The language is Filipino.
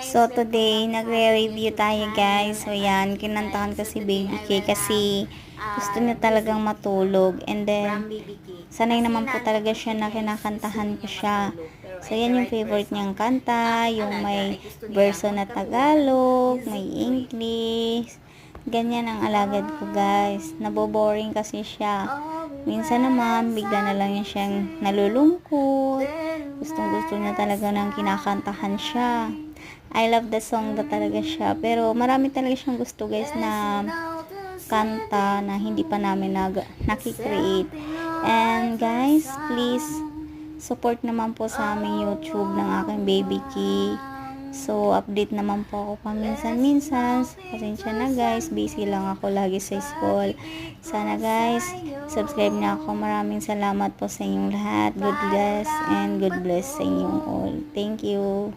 So today, nagre-review tayo guys. So yan, kinantahan ko si Baby K kasi gusto niya talagang matulog. And then, sanay naman po talaga siya na kinakantahan ko siya. So yan yung favorite niyang kanta, yung may verso na Tagalog, may English. Ganyan ang alagad ko guys. Naboboring kasi siya. Minsan naman, bigla na lang siyang nalulungkot. Gustong gusto niya talaga ng kinakantahan siya. I love the song na talaga siya. Pero marami talaga siyang gusto guys na kanta na hindi pa namin nakikreate. And guys, please support naman po sa aming YouTube ng aking Baby Key. So, update naman po ako paminsan-minsan. Pasensya na guys, busy lang ako lagi sa school. Sana guys, subscribe na ako. Maraming salamat po sa inyong lahat. God bless and God bless sa inyong all. Thank you.